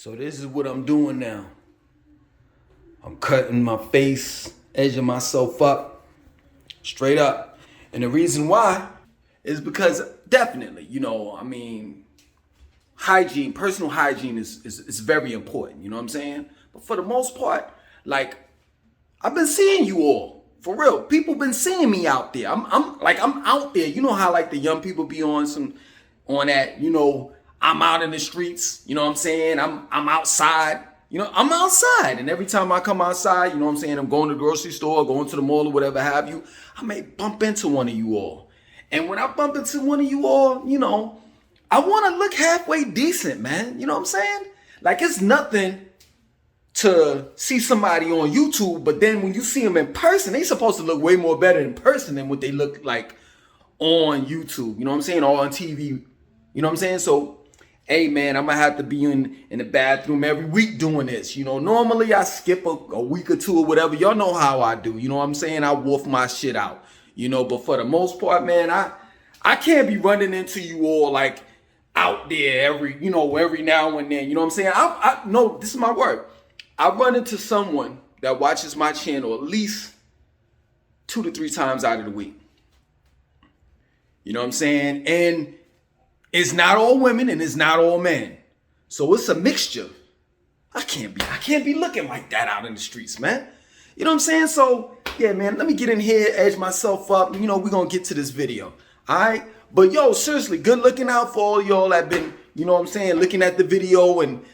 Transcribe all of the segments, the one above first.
So this is what I'm doing now. I'm cutting my face, edging myself up, straight up. And the reason why is because definitely, hygiene, personal hygiene is very important, you know what I'm saying? But for the most part, like, I've been seeing you all. For real. People been seeing me out there. I'm out there. You know how like the young people be on that, I'm out in the streets, you know what I'm saying? I'm outside. I'm outside. And every time I come outside, you know what I'm saying? I'm going to the grocery store, going to the mall or whatever have you. I may bump into one of you all. And when I bump into one of you all, I want to look halfway decent, man. You know what I'm saying? Like, it's nothing to see somebody on YouTube, but then when you see them in person, they supposed to look way more better in person than what they look like on YouTube. You know what I'm saying? Or on TV. You know what I'm saying? So, hey, man, I'm going to have to be in the bathroom every week doing this. Normally I skip a week or two or whatever. Y'all know how I do. You know what I'm saying? I wolf my shit out. But for the most part, man, I can't be running into you all like out there every now and then. You know what I'm saying? I no, this is my word. I run into someone that watches my channel at least 2 to 3 times out of the week. You know what I'm saying? And it's not all women and it's not all men. So it's a mixture. I can't be looking like that out in the streets, man. You know what I'm saying? So, yeah, man, let me get in here, edge myself up. We're going to get to this video. All right? But, yo, seriously, good looking out for all y'all that been, looking at the video and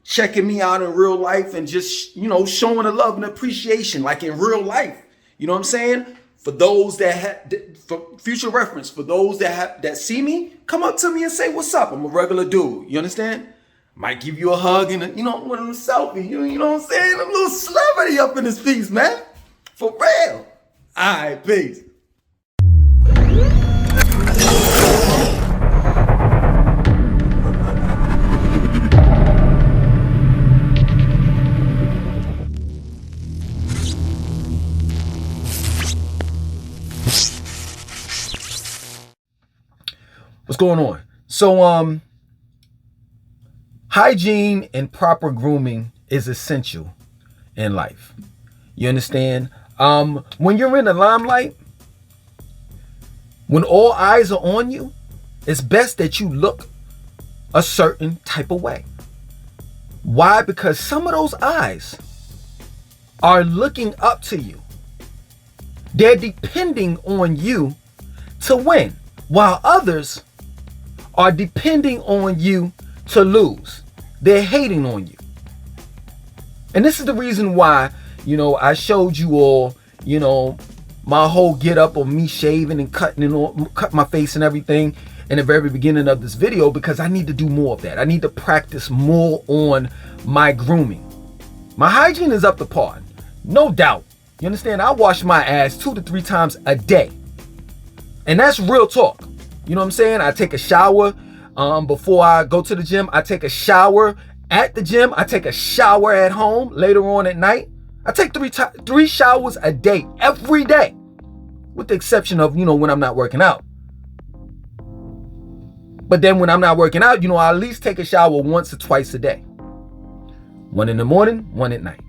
checking me out in real life and just, showing the love and appreciation like in real life. You know what I'm saying? For those for future reference, for those that see me, come up to me and say, what's up? I'm a regular dude. You understand? Might give you a hug and, one of them selfie. You know what I'm saying? I'm a little celebrity up in this piece, man. For real. All right, peace. What's going on? So, hygiene and proper grooming is essential in life. You understand? When you're in the limelight, when all eyes are on you, it's best that you look a certain type of way. Why? Because some of those eyes are looking up to you. They're depending on you to win, while others are depending on you to lose. They're hating on you. And this is the reason why, I showed you all, my whole get up of me shaving and cut my face and everything in the very beginning of this video, because I need to do more of that. I need to practice more on my grooming. My hygiene is up to par, no doubt. You understand? I wash my ass 2 to 3 times a day. And that's real talk. You know what I'm saying? I take a shower before I go to the gym. I take a shower at the gym. I take a shower at home later on at night. I take 3 showers a day, every day, with the exception of, when I'm not working out. But then when I'm not working out, I at least take a shower once or twice a day. 1 in the morning, 1 at night.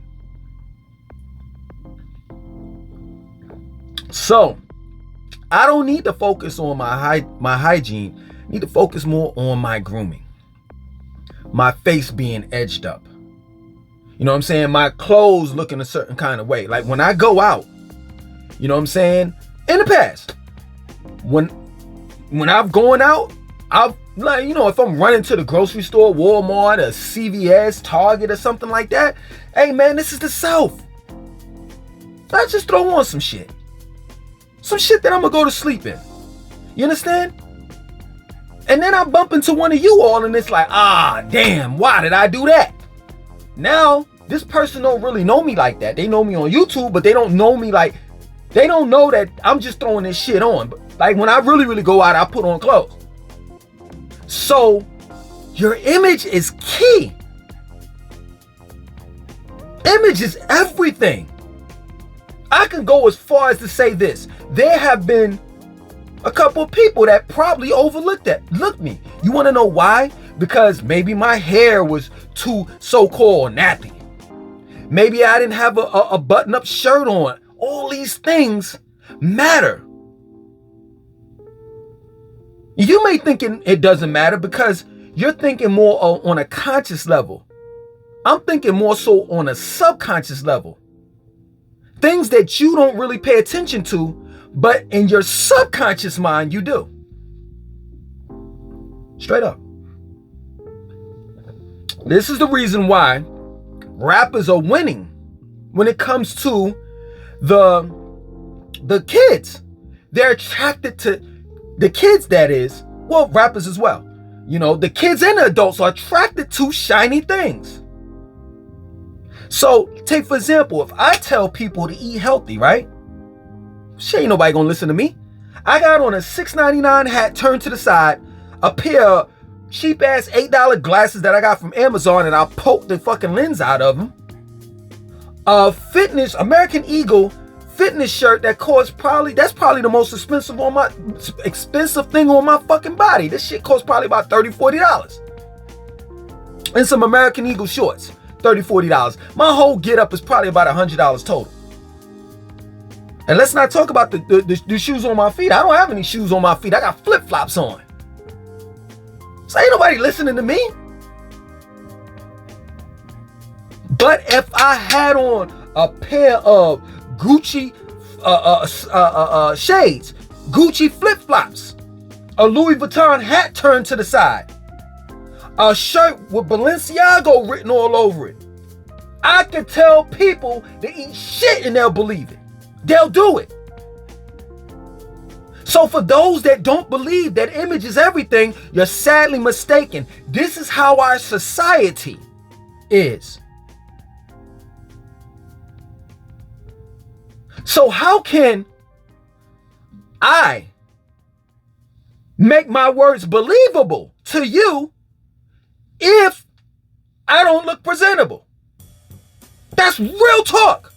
So, I don't need to focus on my hygiene. I need to focus more on my grooming. My face being edged up. You know what I'm saying? My clothes looking a certain kind of way. Like when I go out, you know what I'm saying? In the past, when I've gone out, if I'm running to the grocery store, Walmart, or CVS, Target, or something like that, hey man, this is the South. Let's just throw on some shit. Some shit that I'm gonna go to sleep in. You understand? And then I bump into one of you all and it's like, damn, why did I do that? Now, this person don't really know me like that. They know me on YouTube, but they don't know me they don't know that I'm just throwing this shit on. But like when I really, really go out, I put on clothes. So, your image is key. Image is everything. I can go as far as to say this. There have been a couple of people that probably overlooked me. You want to know why? because maybe my hair was too so-called nappy. Maybe I didn't have a button-up shirt on. All these things matter. You may think it doesn't matter because you're thinking more on a conscious level. I'm thinking more so on a subconscious level. Things that you don't really pay attention to, but in your subconscious mind, you do. Straight up. This is the reason why rappers are winning when it comes to the kids. They're attracted to the kids, that is. Well, rappers as well. You know, the kids and the adults are attracted to shiny things. So, take for example, if I tell people to eat healthy, right? Shit, ain't nobody gonna listen to me. I got on a $6.99 hat turned to the side, a pair of cheap ass $8 glasses that I got from Amazon, and I poked the fucking lens out of them. A fitness American Eagle fitness shirt that costs that's probably the most expensive thing on my fucking body. This shit costs probably about $30-$40. And some American Eagle shorts, $30-$40. My whole get up is probably about $100 total. And let's not talk about the shoes on my feet. I don't have any shoes on my feet. I got flip-flops on. So ain't nobody listening to me. But if I had on a pair of Gucci shades, Gucci flip-flops, a Louis Vuitton hat turned to the side, a shirt with Balenciaga written all over it, I could tell people to eat shit and they'll believe it. They'll do it. So for those that don't believe that image is everything, you're sadly mistaken. This is how our society is. So how can I make my words believable to you if I don't look presentable? That's real talk.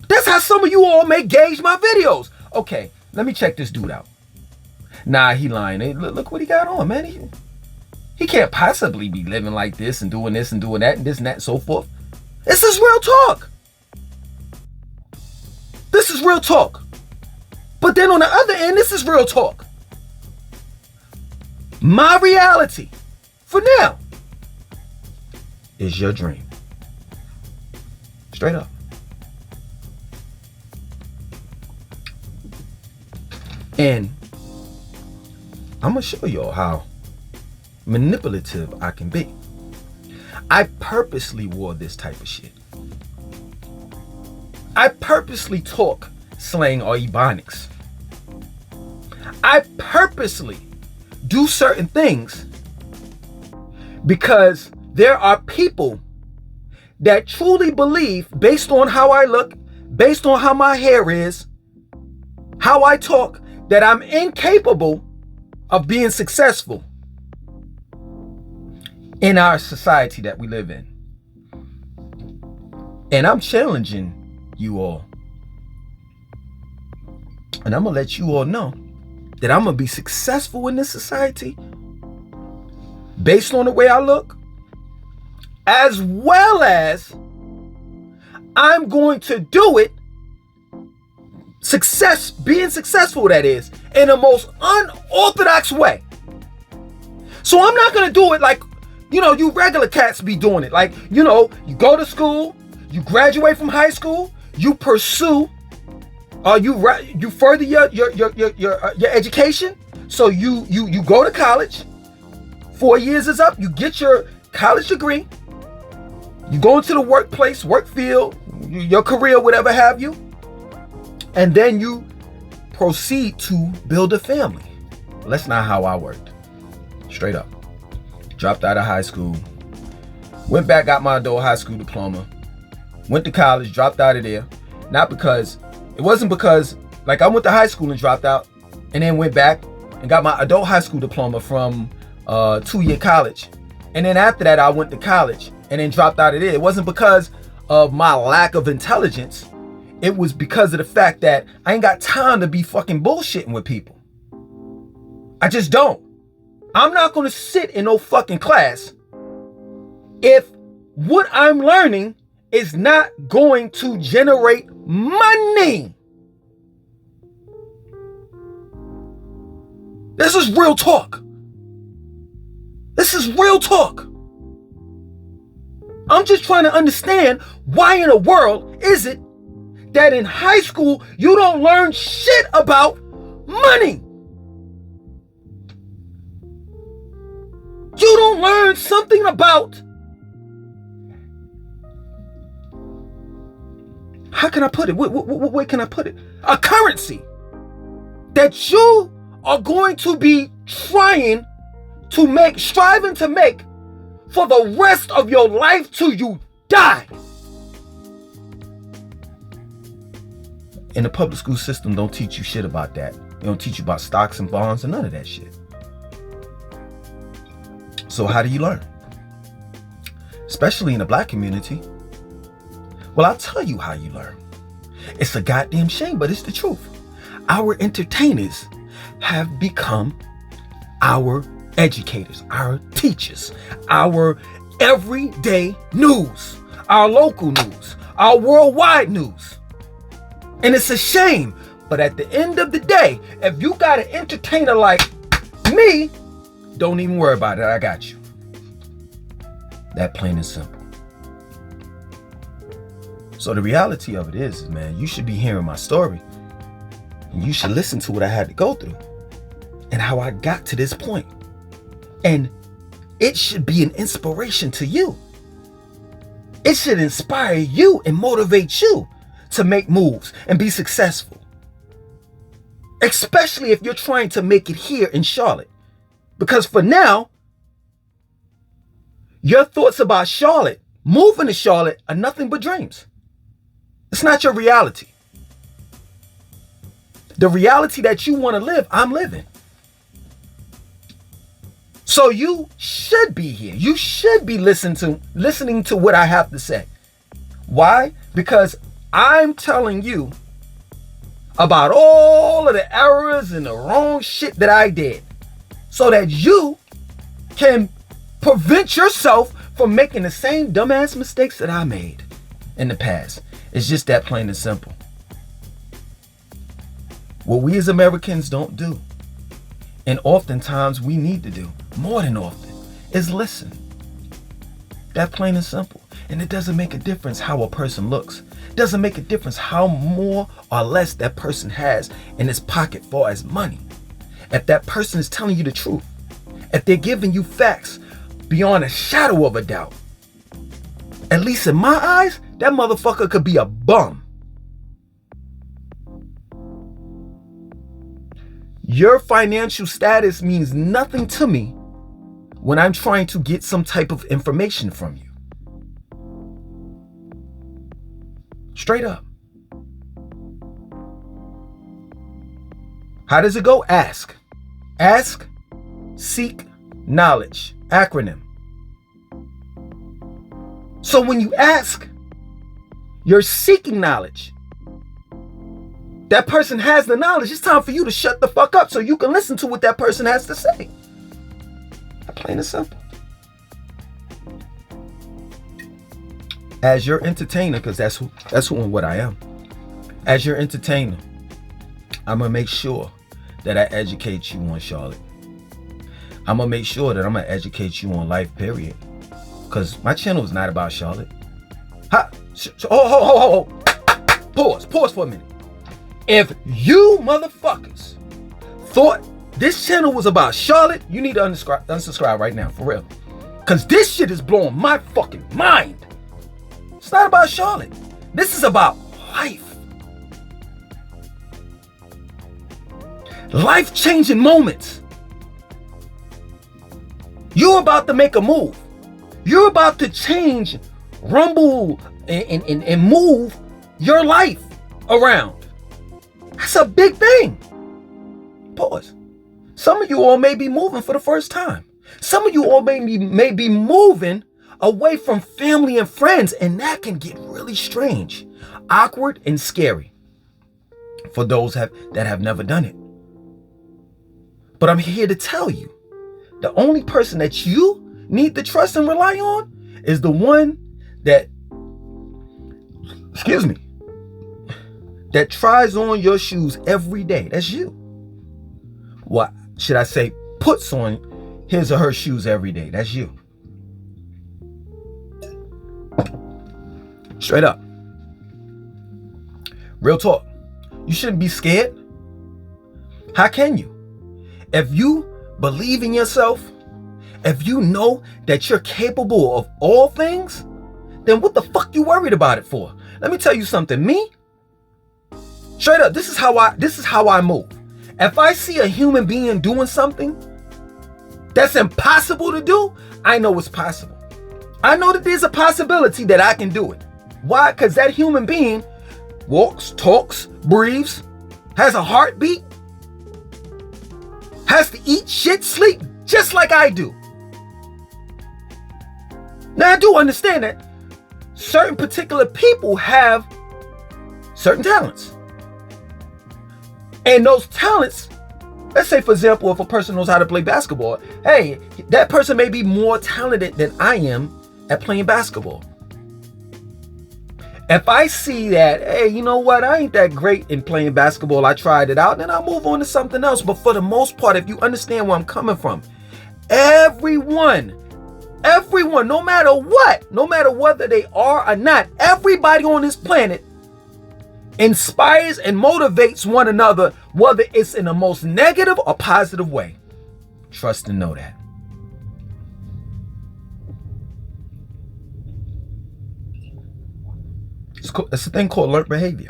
That's how some of you all may gauge my videos. Okay, let me check this dude out. Nah, he lying. Hey, look what he got on, man. He can't possibly be living like this and doing that and this and that and so forth. This is real talk. This is real talk. But then on the other end, this is real talk. My reality, for now, is your dream. Straight up. And I'm going to show y'all how manipulative I can be. I purposely wore this type of shit. I purposely talk slang or ebonics. I purposely do certain things because there are people that truly believe, based on how I look, based on how my hair is, how I talk, that I'm incapable of being successful in our society that we live in. And I'm challenging you all. And I'm going to let you all know that I'm going to be successful in this society based on the way I look, as well as I'm going to do it being successful, that is, in the most unorthodox way. So I'm not going to do it like, you regular cats be doing it. Like, you go to school, you graduate from high school, you pursue, you further your education. So you go to college, 4 years is up, you get your college degree, you go into the workplace, work field, your career, whatever have you, and then you proceed to build a family. Well, that's not how I worked. Straight up. Dropped out of high school, went back, got my adult high school diploma, went to college, dropped out of there. It wasn't because like I went to high school and dropped out and then went back and got my adult high school diploma from 2-year college. And then after that, I went to college and then dropped out of there. It wasn't because of my lack of intelligence. It was because of the fact that I ain't got time to be fucking bullshitting with people. I just don't. I'm not going to sit in no fucking class if what I'm learning is not going to generate money. This is real talk. This is real talk. I'm just trying to understand why in the world is it that in high school you don't learn shit about money. You don't learn something about, how can I put it? Where can I put it? A currency that you are going to be striving to make for the rest of your life till you die. And the public school system don't teach you shit about that. They don't teach you about stocks and bonds and none of that shit. So how do you learn? Especially in the black community. Well, I'll tell you how you learn. It's a goddamn shame, but it's the truth. Our entertainers have become our educators, our teachers, our everyday news, our local news, our worldwide news. And it's a shame. But at the end of the day, if you got an entertainer like me, don't even worry about it. I got you. That plain and simple. So the reality of it is, man, you should be hearing my story. And you should listen to what I had to go through. And how I got to this point. And it should be an inspiration to you. It should inspire you and motivate you to make moves and be successful. Especially if you're trying to make it here in Charlotte. Because for now, your thoughts about Charlotte, moving to Charlotte, are nothing but dreams. It's not your reality. The reality that you want to live, I'm living. So you should be here. You should be listening to what I have to say. Why? Because I'm telling you about all of the errors and the wrong shit that I did, so that you can prevent yourself from making the same dumbass mistakes that I made in the past. It's just that plain and simple. What we as Americans don't do, and oftentimes we need to do, more than often, is listen. That plain and simple. And it doesn't make a difference how a person looks. It doesn't make a difference how more or less that person has in his pocket for as money. If that person is telling you the truth, if they're giving you facts beyond a shadow of a doubt, at least in my eyes, that motherfucker could be a bum. Your financial status means nothing to me when I'm trying to get some type of information from you. Straight up. How does it go? Ask. Ask, seek, knowledge. Acronym. So when you ask, you're seeking knowledge. That person has the knowledge. It's time for you to shut the fuck up so you can listen to what that person has to say. Plain and simple. As your entertainer, because that's who and what I am. As your entertainer, I'm gonna make sure that I educate you on Charlotte. I'm gonna make sure that I'm gonna educate you on life, period. Because my channel is not about Charlotte. Pause for a minute. If you motherfuckers thought this channel was about Charlotte, you need to unsubscribe right now, for real. Because this shit is blowing my fucking mind. It's not about Charlotte. This is about life. Life-changing moments. You're about to make a move. You're about to change, rumble, and move your life around. That's a big thing. Pause. Some of you all may be moving for the first time. Some of you all may be moving away from family and friends, and that can get really strange, awkward, and scary for those that have never done it. But I'm here to tell you The only person that you need to trust and rely on is the one that, that tries on your shoes every day. That's you. What should I say? Puts on his or her shoes every day. That's you. Straight up. Real talk. You shouldn't be scared. How can you? If you believe in yourself, if you know that you're capable of all things, then what the fuck you worried about it for? Let me tell you something. Me, straight up, this is how I move. If I see a human being doing something that's impossible to do, I know it's possible. I know that there's a possibility that I can do it. Why? Because that human being walks, talks, breathes, has a heartbeat, has to eat, shit, sleep, just like I do. Now, I do understand that certain particular people have certain talents. And those talents, let's say, for example, if a person knows how to play basketball, hey, that person may be more talented than I am at playing basketball. If I see that, hey, you know what, I ain't that great in playing basketball, I tried it out, then I'll move on to something else. But for the most part, if you understand where I'm coming from, everyone, no matter what, no matter whether they are or not, everybody on this planet inspires and motivates one another, whether it's in the most negative or positive way. Trust and know that. It's a thing called learned behavior.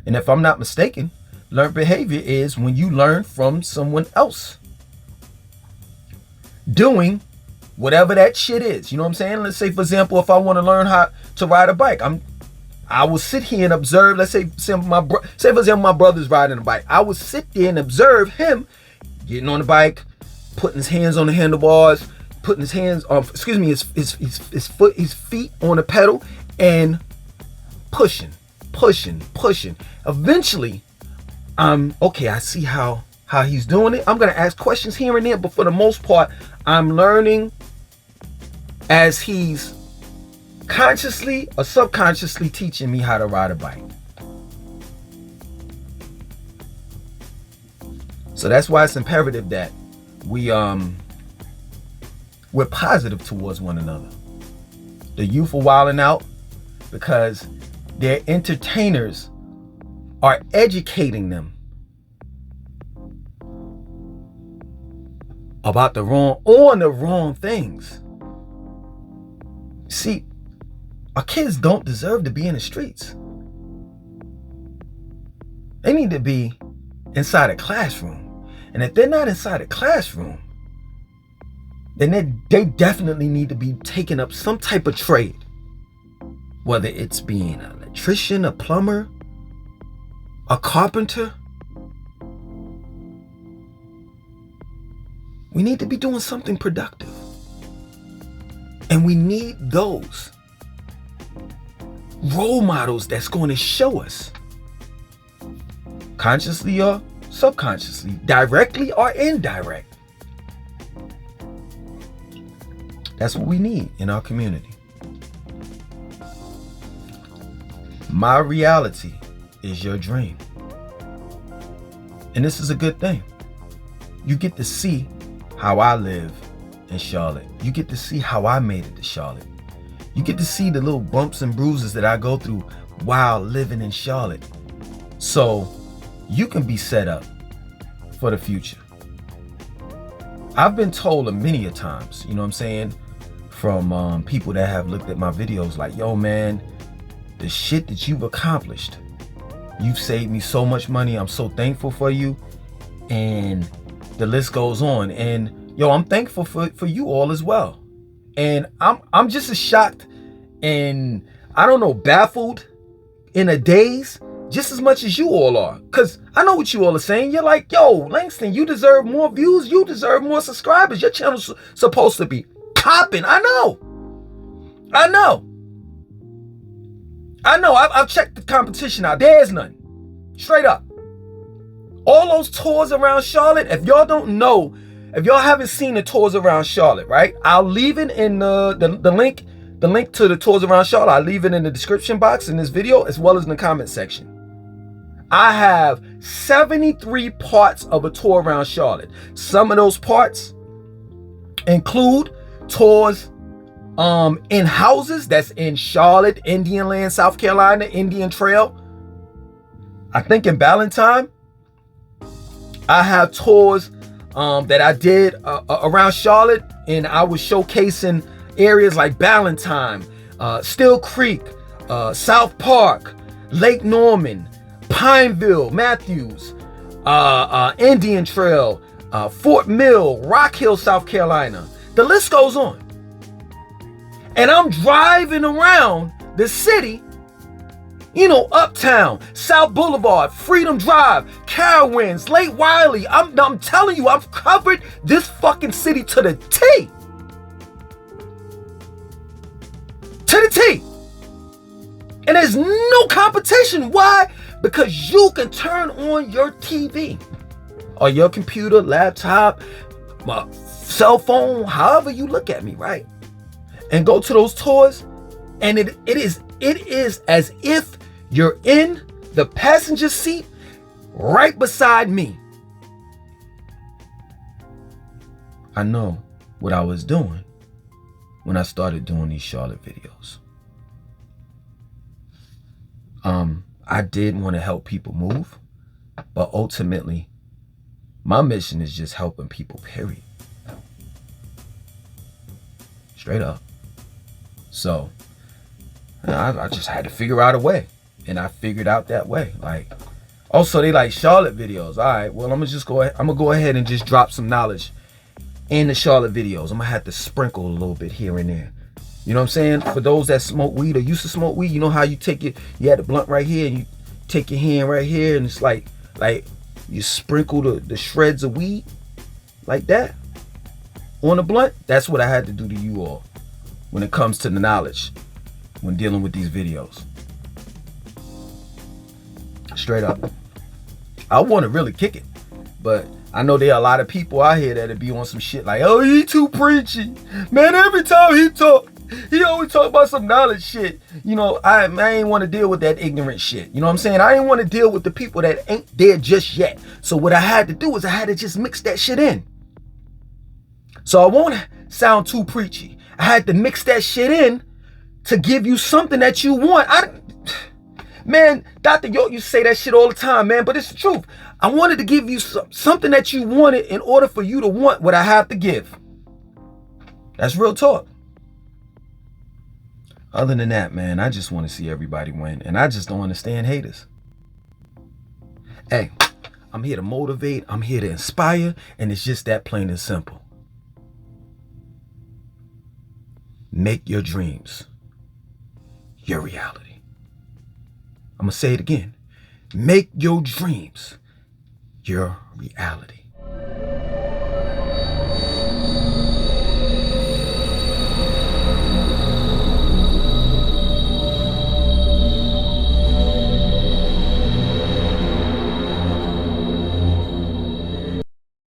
And if I'm not mistaken, learned behavior is when you learn from someone else doing whatever that shit is. You know what I'm saying? Let's say, for example, if I want to learn how to ride a bike, I will sit here and observe. Let's say, for example, my brother's riding a bike. I will sit there and observe him getting on the bike, putting his hands on the handlebars, putting his hands on, his feet on the pedal, and pushing. Eventually, okay, I see how he's doing it. I'm gonna ask questions here and there, but for the most part, I'm learning as he's consciously or subconsciously teaching me how to ride a bike. So that's why it's imperative that we're positive towards one another. The youth are wilding out because their entertainers are educating them about the wrong things. See, our kids don't deserve to be in the streets. They need to be inside a classroom. And if they're not inside a classroom, then they definitely need to be taking up some type of trade. Whether it's being an electrician, a plumber, a carpenter. We need to be doing something productive. And we need those role models that's going to show us, consciously or subconsciously, directly or indirect. That's what we need in our community. My reality is your dream. And this is a good thing. You get to see how I live in Charlotte. You get to see how I made it to Charlotte. You get to see the little bumps and bruises that I go through while living in Charlotte. So you can be set up for the future. I've been told many a times, you know what I'm saying, from people that have looked at my videos like, yo man, the shit that you've accomplished, you've saved me so much money. I'm so thankful for you. And the list goes on. And yo, I'm thankful for you all as well. And I'm just as shocked and, I don't know, baffled in a daze just as much as you all are. Because I know what you all are saying. You're like, yo, Langston, you deserve more views. You deserve more subscribers. Your channel's supposed to be popping. I know. I've checked the competition out. There's none. Straight up. All those tours around Charlotte, if y'all don't know if y'all haven't seen the tours around Charlotte, right? I'll leave it in the link. The link to the tours around Charlotte, I'll leave it in the description box in this video, as well as in the comment section. I have 73 parts of a tour around Charlotte. Some of those parts include tours in houses that's in Charlotte, Indian Land, South Carolina, Indian Trail. I think in Ballantyne, I have tours that I did around Charlotte, and I was showcasing areas like Ballantyne, Still Creek, South Park, Lake Norman, Pineville, Matthews, Indian Trail, Fort Mill, Rock Hill, South Carolina. The list goes on. And I'm driving around the city, Uptown, South Boulevard, Freedom Drive, Carowinds, Lake Wiley. I'm telling you, I've covered this fucking city to the T. To the T. And there's no competition. Why? Because you can turn on your TV or your computer, laptop, cell phone, however you look at me, right? And go to those tours, and it is as if you're in the passenger seat right beside me. I know what I was doing when I started doing these Charlotte videos. I did want to help people move, but ultimately, my mission is just helping people, period. Straight up. So, I just had to figure out a way, and I figured out that way. Like, also they like Charlotte videos. All right, well, I'm gonna go ahead and just drop some knowledge in the Charlotte videos. I'm gonna have to sprinkle a little bit here and there. You know what I'm saying? For those that smoke weed or used to smoke weed, you know how you had the blunt right here, and you take your hand right here, and it's like you sprinkle the shreds of weed like that on the blunt. That's what I had to do to you all when it comes to the knowledge when dealing with these videos. Straight up. I want to really kick it, but I know there are a lot of people out here that'll be on some shit like, oh, he too preachy. Man, every time he talk, he always talk about some knowledge shit. I ain't want to deal with that ignorant shit. You know what I'm saying? I ain't want to deal with the people that ain't there just yet. So what I had to do is I had to just mix that shit in. So I won't sound too preachy. I had to mix that shit in to give you something that you want. Man, Dr. Yo, you say that shit all the time, man, but it's the truth. I wanted to give you something that you wanted in order for you to want what I have to give. That's real talk. Other than that, man, I just want to see everybody win, and I just don't understand haters. Hey, I'm here to motivate, I'm here to inspire, and it's just that plain and simple. Make your dreams your reality. I'm going to say it again. Make your dreams your reality.